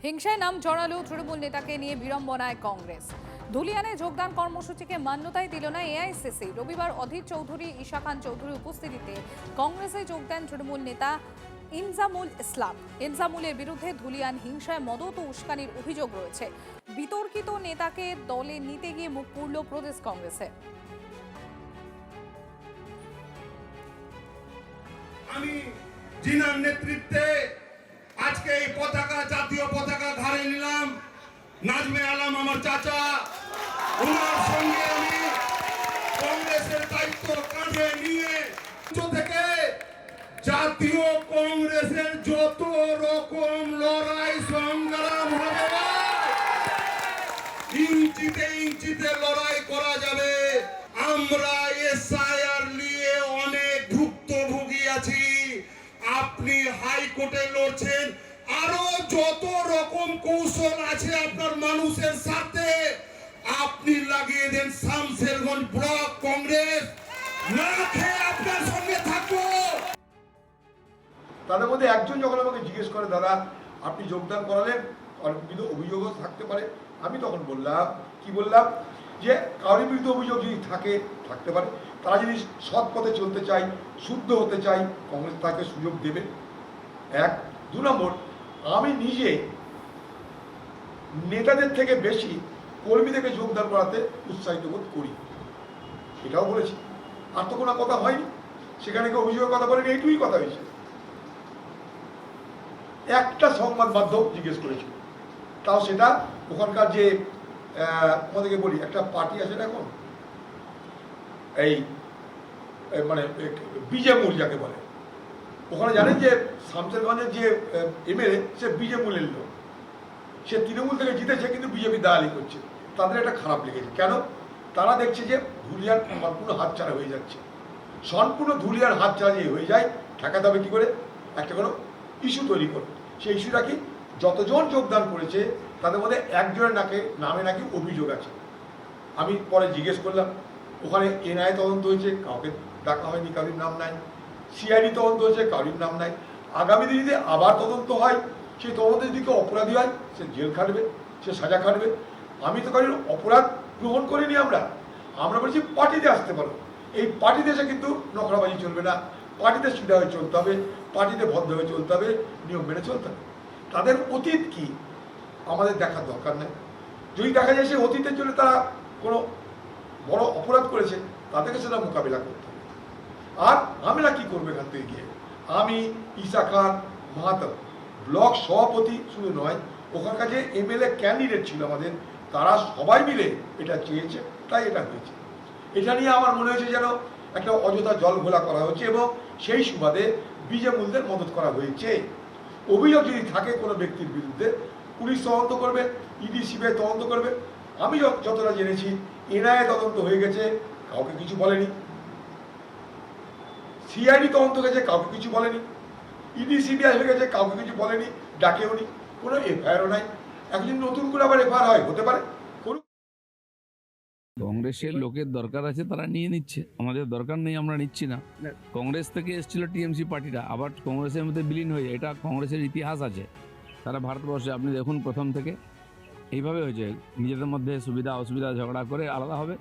হিংসায় নাম জড়ালো তৃণমূল নেতাকে নিয়ে বিড়ম্বনায় কংগ্রেস। ধুলিয়ানে যোগদান কর্মসূচিকে মান্যতাই দিল না এআইসিসি। রবিবার অধীর চৌধুরী, ঈশা খান চৌধুরীর উপস্থিতিতে কংগ্রেসে যোগ দেন তৃণমূল নেতা ইনজামুল ইসলাম। ইনজামুলের বিরুদ্ধে ধুলিয়ান হিংসায় মদত ও উস্কানির অভিযোগ রয়েছে। বিতর্কিত নেতাকে দলে নিতে গিয়ে মুখ পুরল প্রদেশ কংগ্রেসে। আমি জিনার নেতৃত্বে আজকে এই পতাকা, জাতীয় পতাকা ঘাড়ে নিলাম। নাজমে আলম আমার চাচা, ওনার সঙ্গে আমি কংগ্রেসের দায়িত্ব কাঁধে নিয়ে থেকে জাতীয় কংগ্রেসের যত রকম লড়াই সংগ্রাম হবে, ইঞ্চিতে ইঞ্চিতে লড়াই করা যাবে। আমরা এসআইআর নিয়ে অনেক ভুক্তভোগী আছি। আপনি হাইকোর্টে লড়ছেন, আরো যত রকম কৌশল আছে আপনার মানুষের সাথে আপনি লাগিয়ে দেন। শামসেরগঞ্জ ব্লক কংগ্রেস না খেয়ে আপনার সঙ্গে থাকবো। তাদের মধ্যে একজন যখন আমাকে জিজ্ঞেস করে, দাদা আপনি যোগদান করালেন, অনেক বিরুদ্ধে অভিযোগও থাকতে পারে। আমি তখন বললাম, কি বললাম, যে কারোর বিরুদ্ধে অভিযোগ যদি থাকতে পারে, তারা যদি সৎ পথে চলতে চায়, শুদ্ধ হতে চায়, কংগ্রেস তাকে সুযোগ দেবে। এক, দু নম্বর, আমি নিজে নেতাদের থেকে বেশি কর্মীদেরকে যোগদান করাতে উৎসাহিত বোধ করি, এটাও বলেছি। আর তো কোনো কথা হয়নি, সেখানে কেউ অভিযোগের কথা বলেনি, এইটুকুই কথা হয়েছে। একটা সংবাদ মাধ্যম জিজ্ঞেস করেছিল, তাও সেটা ওখানকার যে আমাদেরকে বলি, একটা পার্টি আছে না এখন, এই মানে বিজেমূল যাকে বলে, ওখানে জানেন যে শামসেরগঞ্জের যে এমএলএ, সে বিজেমূলের লোক, সে তৃণমূল থেকে জিতেছে কিন্তু বিজেপি দালালি করছে। তাদের একটা খারাপ লেগেছে। কেন? তারা দেখছে যে ধুলিয়ান সম্পূর্ণ হাতছাড়া হয়ে যাচ্ছে। সম্পূর্ণ ধুলিয়ান হাতছাড়া যে হয়ে যায়, ঠেকাতে হবে কী করে? একটা কোনো ইস্যু তৈরি করে। সেই ইস্যুটা কি, যতজন যোগদান করেছে তাদের মধ্যে একজনের নামে নাকি অভিযোগ আছে। আমি পরে জিজ্ঞেস করলাম, ওখানে এনআইএ তদন্ত হয়েছে, কাউকে ডাকা হয়নি, কারোর নাম নাই। সিআইডি তদন্ত হয়েছে, কারোর নাম নাই। আগামী দিনে যদি আবার তদন্ত হয়, সেই তদন্তের দিকে অপরাধী হয়, সে জেল খাটবে, সে সাজা খাটবে। আমি তো কারোর অপরাধ গ্রহণ করিনি। আমরা বলছি পার্টিতে আসতে পারো। এই পার্টিতে এসে কিন্তু নখরাবাজি চলবে না। পার্টিতে সিধা হয়ে চলতে হবে, পার্টিতে ভদ্র হয়ে চলতে হবে, নিয়ম মেনে চলতে হবে। তাদের অতীত কি আমাদের দেখার দরকার নেই। যদি দেখা যায় সে অতীতের জন্য তারা কোনো বড় অপরাধ করেছে, তাদেরকে সেটা মোকাবিলা করতে হবে। আর আমরা কি করবো এখান থেকে গিয়ে? আমি, ঈশা খান, মাহাতো, ব্লক সভাপতি শুধু নয়, ওখানকার যে এমএলএ ক্যান্ডিডেট ছিল আমাদের, তারা সবাই মিলে এটা চেয়েছে, তাই এটা হয়েছে। এটা নিয়ে আমার মনে হয়েছে যেন একটা অযথা জল ঘোলা করা হচ্ছে এবং সেই সুবাদে বিজেমূলদের মদত করা হয়েছে। অভিযোগ যদি থাকে কোনো ব্যক্তির বিরুদ্ধে, পুলিশ তদন্ত করবে, ইডি সিবিআই তদন্ত করবে। আমি যতটা জেনেছি, এনআইএ তদন্ত হয়ে গেছে, কাউকে কিছু বলেনি। সিআইডি তদন্ত গেছে, কাউকে কিছু বলেনি। ইডি সিবিআই হয়ে গেছে, কাউকে কিছু বলেনি, ডাকেও নি, কোনো এফআইআরও নাই। এখন নতুন করে আবার এফআইআর হয়, হতে পারে। কংগ্রেসের লোকের দরকার আছে, তারা নিয়ে নিচ্ছে। আমাদের দরকার নেই, আমরা নিচ্ছি না। কংগ্রেস থেকে এসেছিল টিএমসি পার্টিটা, আবার কংগ্রেসের মধ্যে বিলীন হয়ে যায়, এটা কংগ্রেসের ইতিহাস আছে। তারা ভারতবর্ষে আপনি দেখুন প্রথম থেকে এইভাবে হয়েছে, নিজেদের মধ্যে সুবিধা অসুবিধা ঝগড়া করে আলাদা হবে,